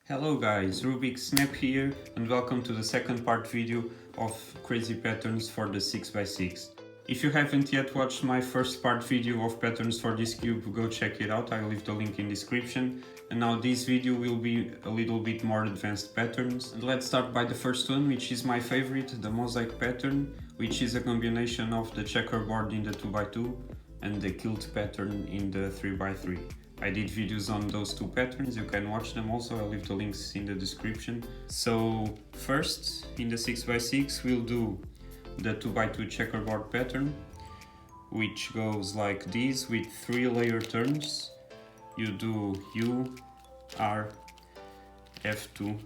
Hello guys, Rubiksnap here and welcome to the second part video of crazy patterns for the 6x6. If you haven't yet watched my first part video of patterns for this cube, go check it out, I'll leave the link in description. And now this video will be a little bit more advanced patterns. And let's start by the first one, which is my favorite, the Mosaic Pattern, which is a combination of the checkerboard in the 2x2 and the kilt pattern in the 3x3. I did videos on those two patterns, you can watch them also, I'll leave the links in the description. So first, in the 6x6 we'll do the 2x2 checkerboard pattern, which goes like this with 3 layer turns. You do U, R, F2,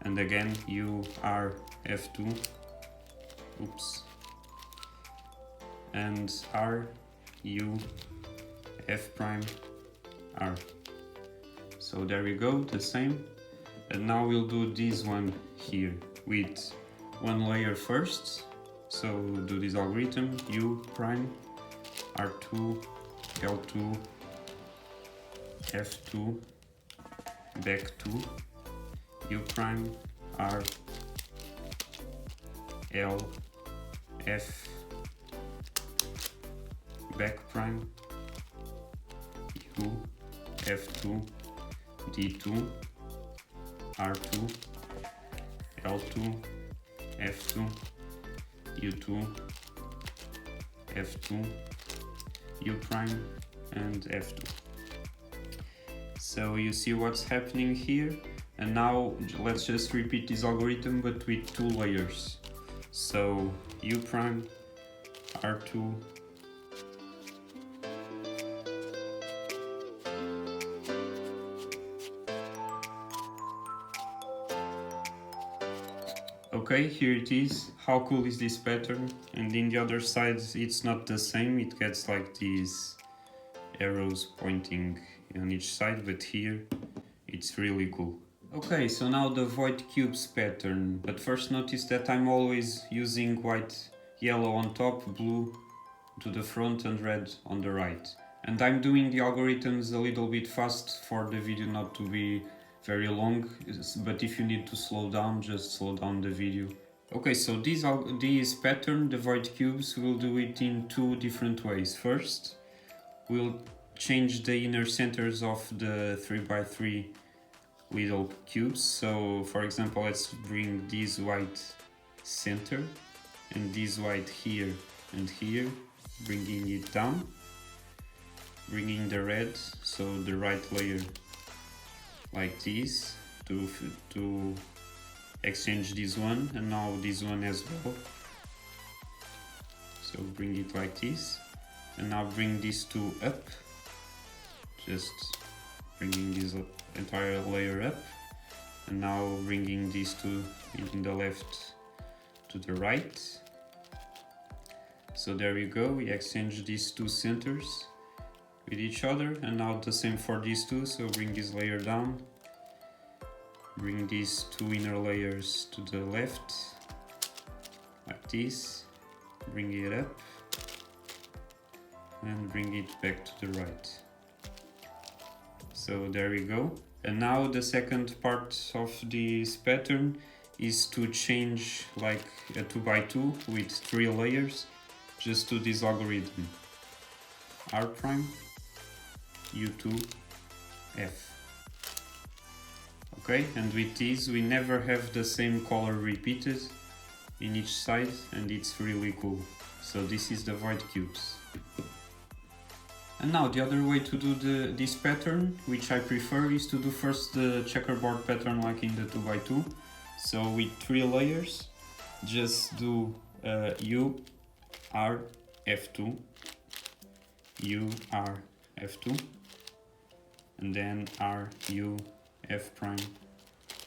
and again U, R, F2, oops, and R, U, F prime, R. So there we go, the same. And now we'll do this one here with 1 layer first. So do this algorithm, U prime, R2, L2, F2, back 2, U prime, R, L, F, back prime, U, F2, D2, R2, L2, F2, U2, F2, U prime, and F2. So you see what's happening here, and now let's just repeat this algorithm but with 2 layers. So U prime, R2, okay, here it is. How cool is this pattern? And in the other side it's not the same, it gets like these arrows pointing on each side, but here it's really cool. Okay, so now the void cubes pattern, but first notice that I'm always using white, yellow on top, blue to the front and red on the right. And I'm doing the algorithms a little bit fast for the video not to be very long, but if you need to slow down, just slow down the video. Okay, so this pattern, the void cubes, we'll do it in 2 different ways. First, we'll change the inner centers of the 3x3 little cubes. So for example, let's bring this white center and this white here and here, bringing it down, bringing the red, so the right layer like this to exchange this one, and now this one as well. So bring it like this, and now bring these 2 up, just bringing this entire layer up, and now bringing these 2 in the left to the right. So there we go, we exchange these 2 centers with each other, and now the same for these 2, so bring this layer down, bring these 2 inner layers to the left like this, bring it up and bring it back to the right. So there we go. And now the second part of this pattern is to change like a 2x2 with 3 layers. Just do this algorithm, R prime, U2, F. Okay, and with these we never have the same color repeated in each side, and it's really cool. So this is the void cubes. And now the other way to do this pattern, which I prefer, is to do first the checkerboard pattern like in the 2x2. So with 3 layers, just do U, R, F2, U, R, F2, and then R, U, F prime,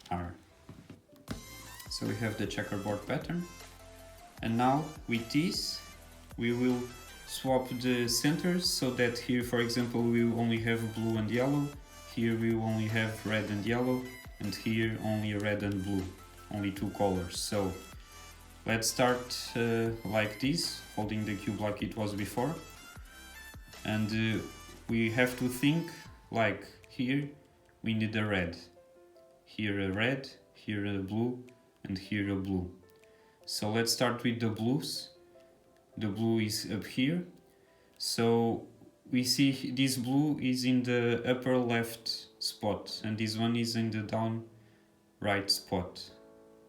R. So we have the checkerboard pattern. And now with this we will swap the centers, so that here for example we will only have blue and yellow, here we will only have red and yellow, and here only red and blue, only 2 colors. So let's start like this, holding the cube like it was before, and we have to think like here we need a red. here a red, here a blue, and here a blue. So let's start with the blues. The blue is up here. So we see this blue is in the upper left spot and this one is in the down right spot.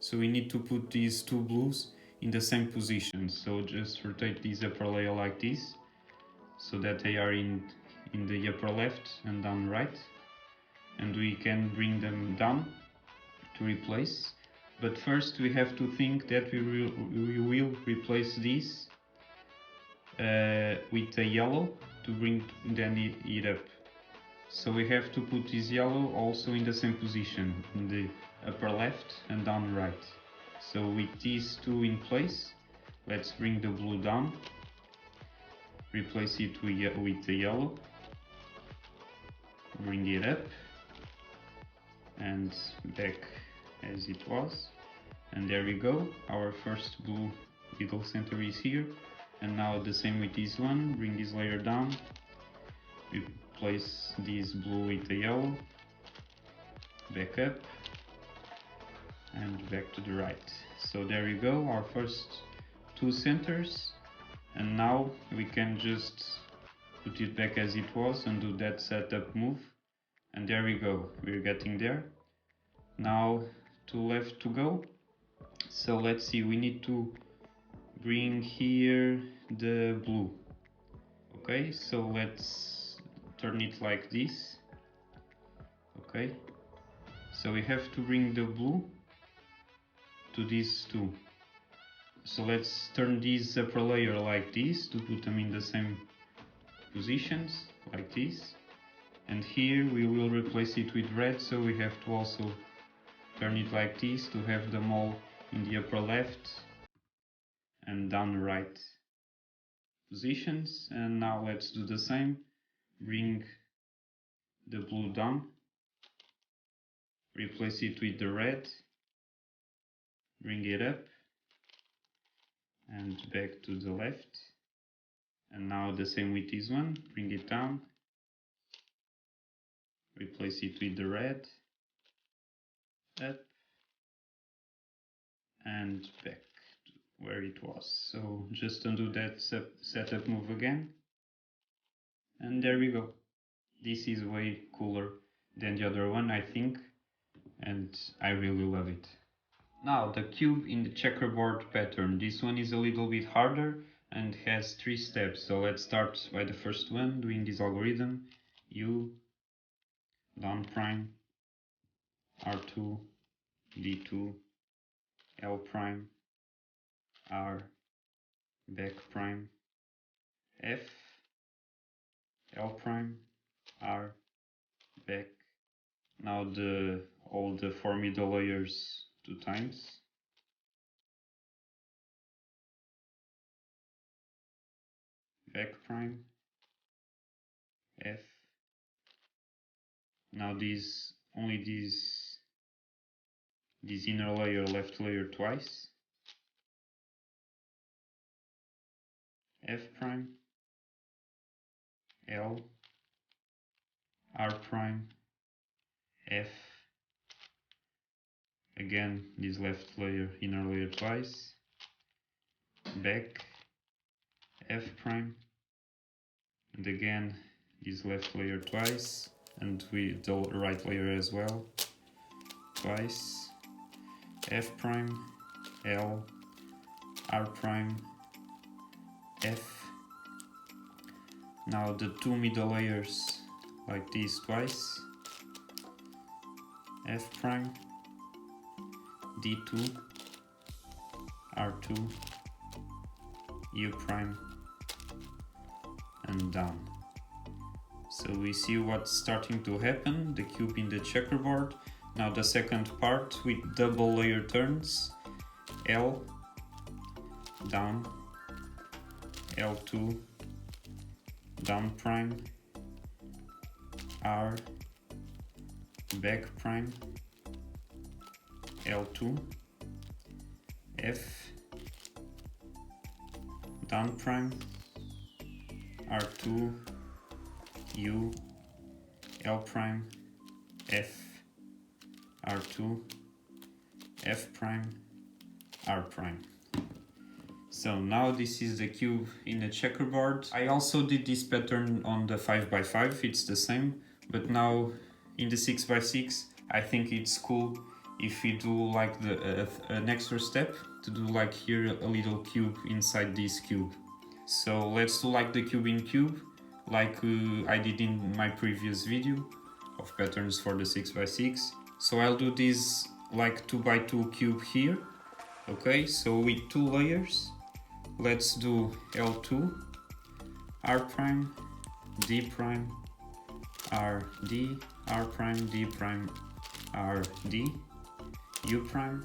So we need to put these two blues in the same position. So just rotate this upper layer like this, so that they are in the upper left and down right. And we can bring them down to replace. But first we have to think that we will replace this with a yellow to bring then it up. So we have to put this yellow also in the same position, in the upper left and down right. So with these two in place, let's bring the blue down, replace it with the yellow, bring it up and back as it was. And there we go, our first blue little center is here. And now the same with this one, bring this layer down, replace this blue with the yellow, back up and back to the right. So there we go, our first two centers. And now we can just put it back as it was and do that setup move. And there we go, we're getting there. Now two left to go. So let's see, we need to bring here the blue. Okay, so let's turn it like this. Okay, so we have to bring the blue to these two. So let's turn this upper layer like this to put them in the same positions, like this. And here we will replace it with red, so we have to also turn it like this to have them all in the upper left and down right positions. And now let's do the same. Bring the blue down, replace it with the red, bring it up and back to the left. And now the same with this one, bring it down, replace it with the red, up and back to where it was. So just undo that setup move again. And there we go. This is way cooler than the other one, I think, and I really love it. Now the cube in the checkerboard pattern. This one is a little bit harder and has 3 steps. So let's start by the first one, doing this algorithm. U, down prime, R2, D2, L prime, R, back prime, F, L prime, R, back. Now all the 4 middle layers 2 times. Back prime, F. Now only this inner layer, left layer twice. F prime, L, R prime, F. Again, this left layer, inner layer twice. Back, F prime, and again this left layer twice, and with the right layer as well, twice. F prime, L, R prime, F. Now the 2 middle layers like this twice. F prime, D2, R2, U prime, and down. So we see what's starting to happen, the cube in the checkerboard. Now the second part with double layer turns. L, down, L2, down prime, R, back prime, L2, F, down prime, R2, U, L prime, F, R2, F prime, R prime. So now this is the cube in a checkerboard. I also did this pattern on the 5x5, it's the same, but now in the 6x6 I think it's cool if we do like an extra step to do like here a little cube inside this cube. So let's do like the cube in cube, like I did in my previous video of patterns for the 6x6. So I'll do this like 2x2 cube here. Okay, so with 2 layers, let's do L2, R prime, D prime, R, D, R prime, D prime, R, D, U prime,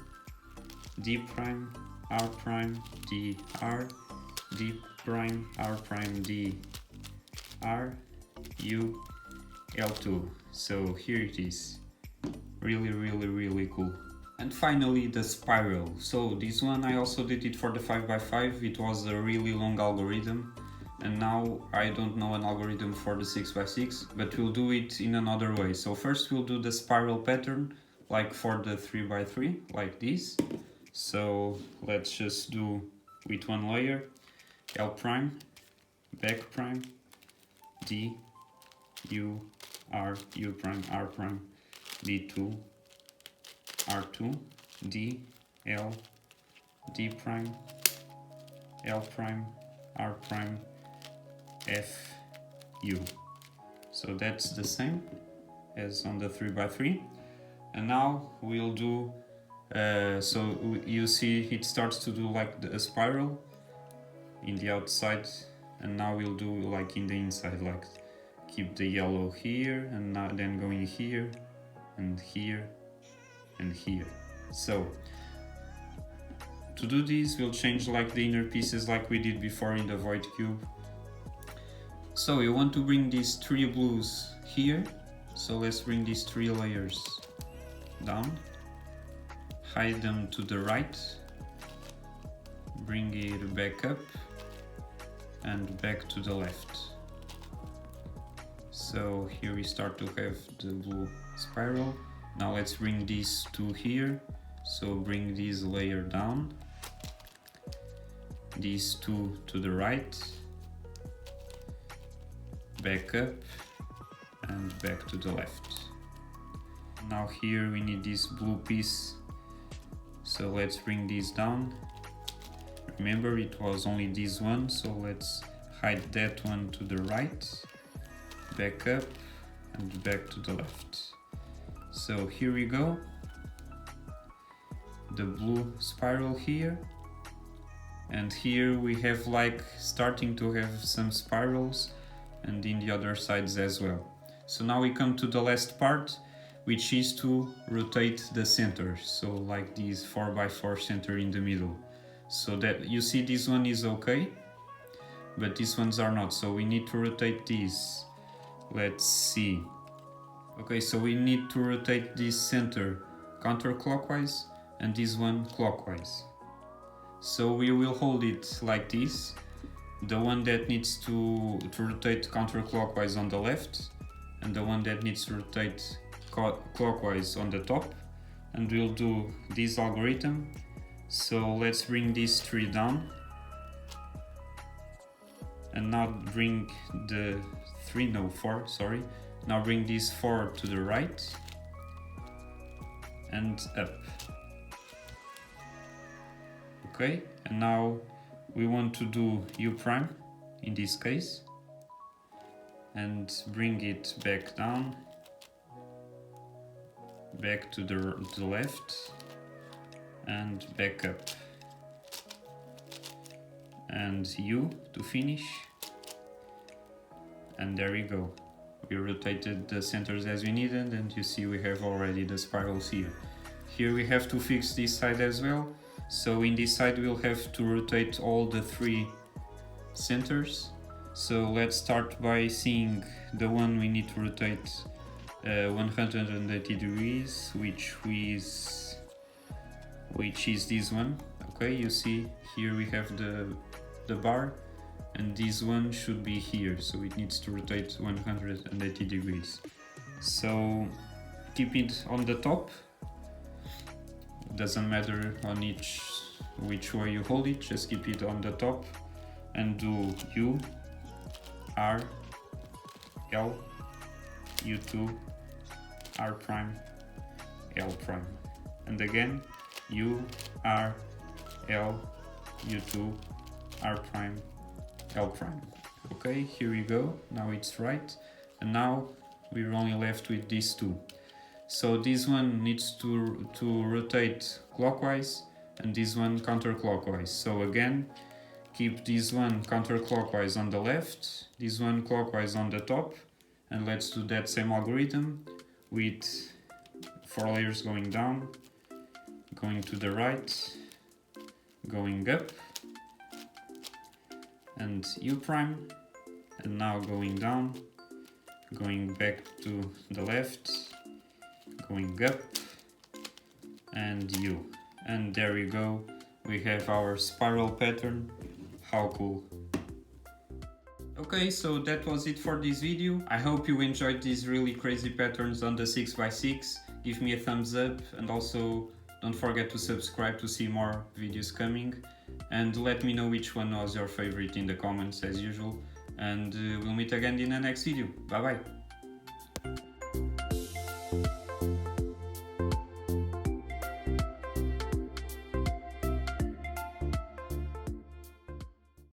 D prime, R prime, D, R, D prime, R prime, D, R, U, L2. So here it is. Really cool. And finally the spiral. So this one I also did it for the 5x5. It was a really long algorithm, and now I don't know an algorithm for the 6x6, but we'll do it in another way. So first we'll do the spiral pattern like for the 3x3, like this. So let's just do with 1 layer, L prime, back prime, D, U, R, U prime, R prime, D2, R2, D, L, D prime, L prime, R prime, F, U. So that's the same as on the 3x3. And now we'll do, so you see it starts to do like a spiral in the outside, and now we'll do like in the inside, like keep the yellow here, and now then going here, and here, and here. So to do this, we'll change like the inner pieces like we did before in the void cube. So you want to bring these 3 blues here, so let's bring these 3 layers down, hide them to the right, bring it back up and back to the left. So here we start to have the blue spiral. Now let's bring these 2 here, so bring this layer down, these 2 to the right, back up and back to the left. Now here we need this blue piece, so let's bring this down. Remember it was only this one, so let's hide that one to the right, back up and back to the left. So here we go, the blue spiral here, and here we have like starting to have some spirals, and in the other sides as well. So now we come to the last part, which is to rotate the center, so like this 4x4 center in the middle. So that you see this one is okay, but these ones are not, so we need to rotate these. Let's see. Okay, so we need to rotate this center counterclockwise and this one clockwise. So we will hold it like this. The one that needs to rotate counterclockwise on the left, and the one that needs to rotate clockwise on the top, and we'll do this algorithm. So let's bring these 3 down, and now bring the 4, sorry. Now bring these 4 to the right and up. Okay, and now we want to do U prime in this case, and bring it back down, back to the left and back up, and U to finish. And there we go. We rotated the centers as we needed, and you see we have already the spirals here. Here we have to fix this side as well. So in this side we'll have to rotate all the 3 centers. So let's start by seeing the one we need to rotate 180 degrees, which is this one. Okay, you see here we have the bar, and this one should be here, so it needs to rotate 180 degrees. So keep it on the top doesn't matter on which way you hold it, just keep it on the top and do U, R, L, U2, R prime, L prime, and again U, R, L, U2, R prime, L prime. Okay, here we go, now it's right, and now we're only left with these two. So this one needs to rotate clockwise and this one counterclockwise. So again, keep this one counterclockwise on the left, this one clockwise on the top, and let's do that same algorithm with 4 layers going down, going to the right, going up, and U prime, and now going down, going back to the left, going up, and U. And there we go, we have our spiral pattern. How cool. Okay, so that was it for this video. I hope you enjoyed these really crazy patterns on the 6x6. Give me a thumbs up, and also don't forget to subscribe to see more videos coming. And let me know which one was your favorite in the comments as usual. And we'll meet again in the next video. Bye bye.